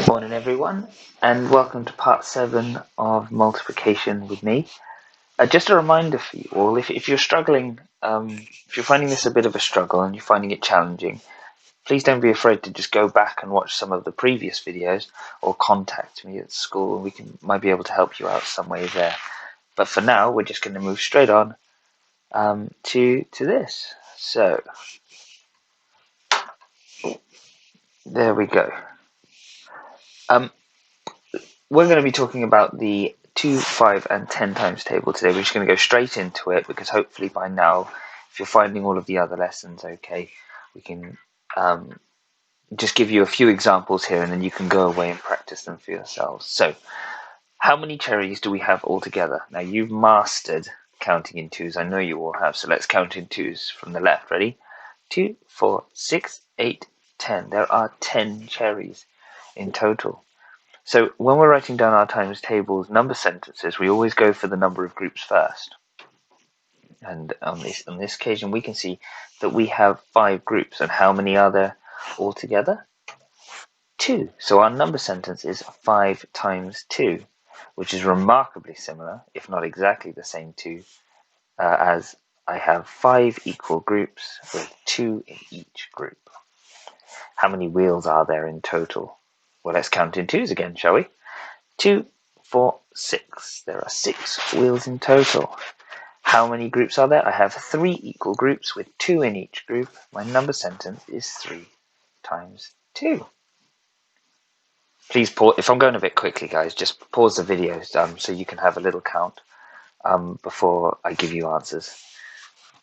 Morning everyone, and welcome to part 7 of multiplication with me. Just a reminder for you all, if you're struggling, if you're finding this a bit of a struggle and you're finding it challenging, please don't be afraid to just go back and watch some of the previous videos or contact me at school and might be able to help you out some way there. But for now, we're just going to move straight on to this. So, there we go. We're going to be talking about the 2, 5, and 10 times table today. We're just going to go straight into it because hopefully by now, if you're finding all of the other lessons okay, we can just give you a few examples here and then you can go away and practice them for yourselves. So, how many cherries do we have altogether? Now, you've mastered counting in twos. I know you all have. So let's count in twos from the left. Ready? 2, 4, 6, 8, 10. There are 10 cherries in total. So when we're writing down our times tables number sentences, we always go for the number of groups first. And on this occasion, we can see that we have 5 groups. And how many are there altogether? 2. So our number sentence is 5 times 2, which is remarkably similar, if not exactly the same as I have 5 equal groups with 2 in each group. How many wheels are there in total? Well, let's count in twos again, shall we? 2, 4, 6. There are 6 wheels in total. How many groups are there? I have 3 equal groups with 2 in each group. My number sentence is 3 times 2. Please pause. If I'm going a bit quickly, guys, just pause the video so you can have a little count before I give you answers.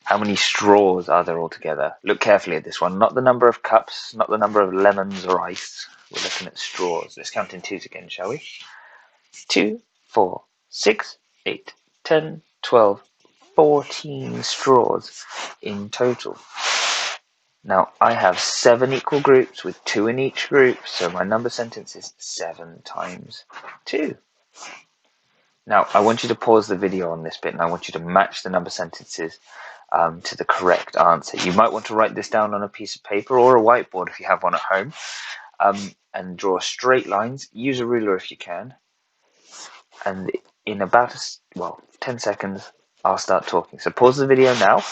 How many straws are there altogether? Look carefully at this one. Not the number of cups, not the number of lemons or ice. We're looking at straws. Let's count in twos again, shall we? 2, 4, 6, 8, 10, 12, 14 straws in total. Now, I have 7 equal groups with 2 in each group, so my number sentence is 7 times 2. Now, I want you to pause the video on this bit, and I want you to match the number sentences to the correct answer. You might want to write this down on a piece of paper or a whiteboard if you have one at home, and draw straight lines. Use a ruler if you can. And in about 10 seconds, I'll start talking. So pause the video now.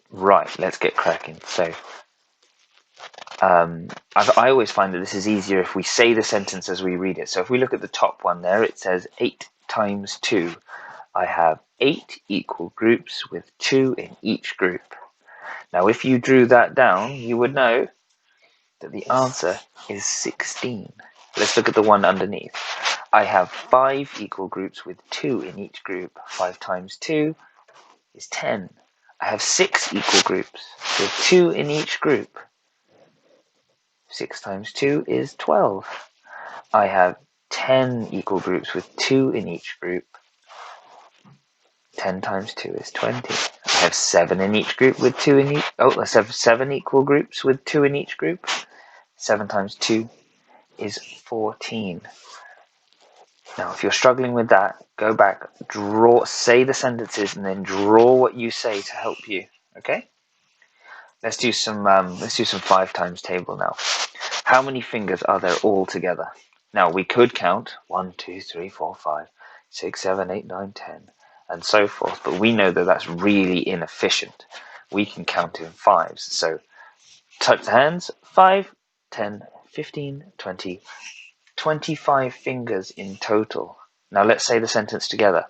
Right, let's get cracking. So I always find that this is easier if we say the sentence as we read it. So if we look at the top one there, it says 8 times 2. I have 8 equal groups with 2 in each group. Now, if you drew that down, you would know that the answer is 16. Let's look at the one underneath. I have 5 equal groups with 2 in each group. 5 times 2 is 10. I have 6 equal groups with 2 in each group. 6 times 2 is 12. I have 10 equal groups with 2 in each group. 10 times 2 is 20. I have 7 in each group with 2 in each. Oh, let's have 7 equal groups with 2 in each group. 7 times 2 is 14. Now, if you're struggling with that, go back, say the sentences, and then draw what you say to help you. Okay? Let's do some 5 times table now. How many fingers are there all together? Now, we could count 1, 2, 3, 4, 5, 6, 7, 8, 9, 10, and so forth, but we know that that's really inefficient. We can count in fives. So, touch the hands, 5, 10, 15, 20, 25 fingers in total. Now, let's say the sentence together.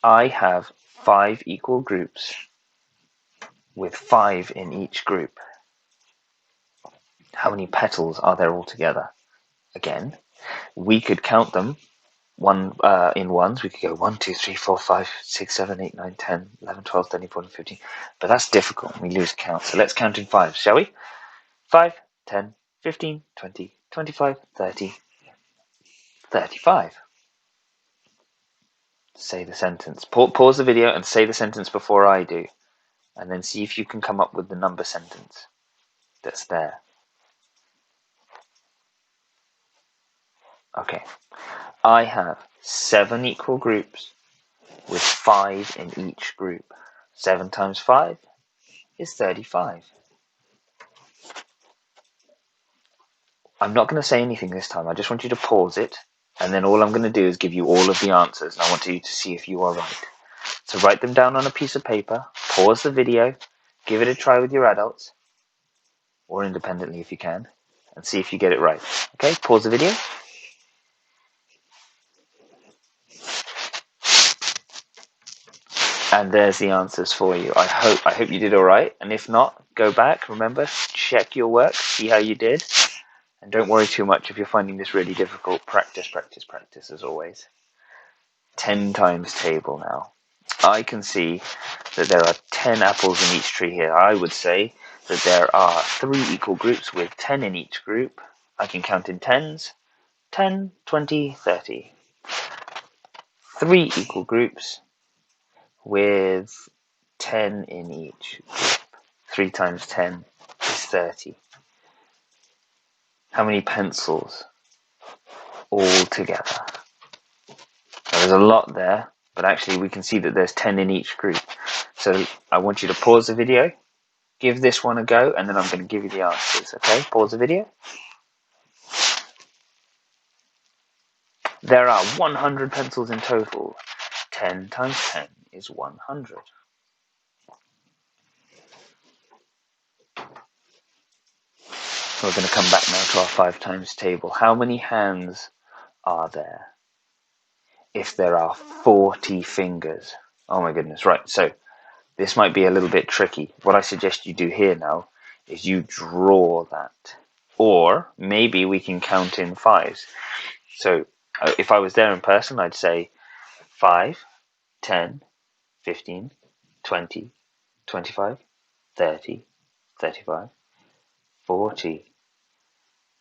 I have 5 equal groups with 5 in each group. How many petals are there altogether? Again, we could count them in ones. We could go 1, 2, 3, 4, 5, 6, 7, 8, 9, 10, 11, 12, 13, 14, 15. But that's difficult. We lose count. So let's count in fives, shall we? 5, 10, 15, 20, 25, 30, 35. Say the sentence. Pause the video and say the sentence before I do. And then see if you can come up with the number sentence that's there. Okay. I have 7 equal groups with 5 in each group. 7 times 5 is 35. I'm not going to say anything this time. I just want you to pause it, and then all I'm going to do is give you all of the answers, and I want you to see if you are right. So write them down on a piece of paper, pause the video, give it a try with your adults, or independently if you can, and see if you get it right. Okay, pause the video. And there's the answers for you. I hope you did all right. And if not, go back. Remember, check your work, see how you did. And don't worry too much if you're finding this really difficult. Practice, practice, practice as always. 10 times table now. I can see that there are 10 apples in each tree here. I would say that there are 3 equal groups with 10 in each group. I can count in tens. 10, 20, 30. 3 equal groups with 10 in each group. 3 times 10 is 30. How many pencils all together? Now, there's a lot there, but actually we can see that there's 10 in each group. So I want you to pause the video, give this one a go, and then I'm going to give you the answers. Okay, pause the video. There are 100 pencils in total. 10 times 10 is 100. We're going to come back now to our 5 times table. How many hands are there? If there are 40 fingers. Oh my goodness, right, so this might be a little bit tricky. What I suggest you do here now is you draw that. Or maybe we can count in 5s. So if I was there in person, I'd say 5, 10, 15, 20, 25, 30, 35, 40.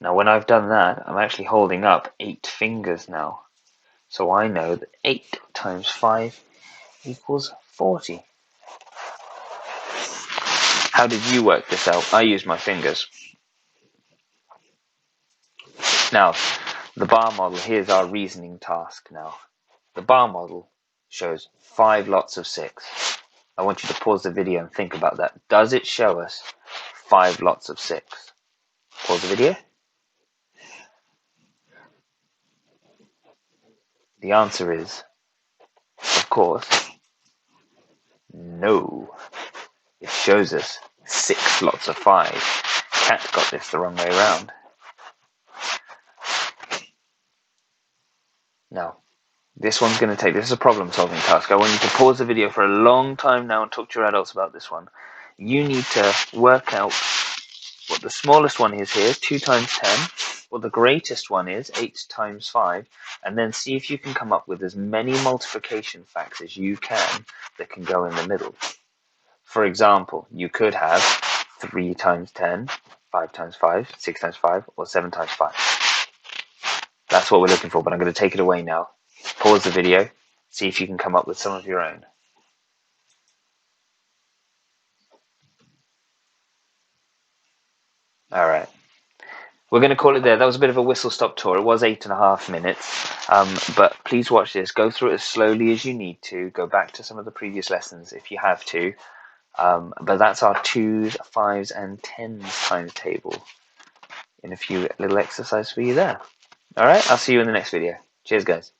Now when I've done that, I'm actually holding up 8 fingers now. So I know that 8 times 5 equals 40. How did you work this out? I used my fingers. Now, the bar model, here's our reasoning task now. The bar model shows 5 lots of 6. I want you to pause the video and think about that. Does it show us 5 lots of 6? Pause the video. The answer is, of course, no. It shows us 6 lots of 5. Cat got this the wrong way around. Now, this one's going to take, this is a problem solving task. I want you to pause the video for a long time now and talk to your adults about this one. You need to work out what the smallest one is here, 2 times 10, what the greatest one is, 8 times 5, and then see if you can come up with as many multiplication facts as you can that can go in the middle. For example, you could have 3 times 10, 5 times 5, 6 times 5, or 7 times 5. That's what we're looking for, but I'm going to take it away now. Pause the video, see if you can come up with some of your own. All right. We're going to call it there. That was a bit of a whistle-stop tour. It was 8.5 minutes, but please watch this. Go through it as slowly as you need to. Go back to some of the previous lessons if you have to. But that's our 2s, 5s, and 10s times table. In a few little exercises for you there. All right, I'll see you in the next video. Cheers, guys.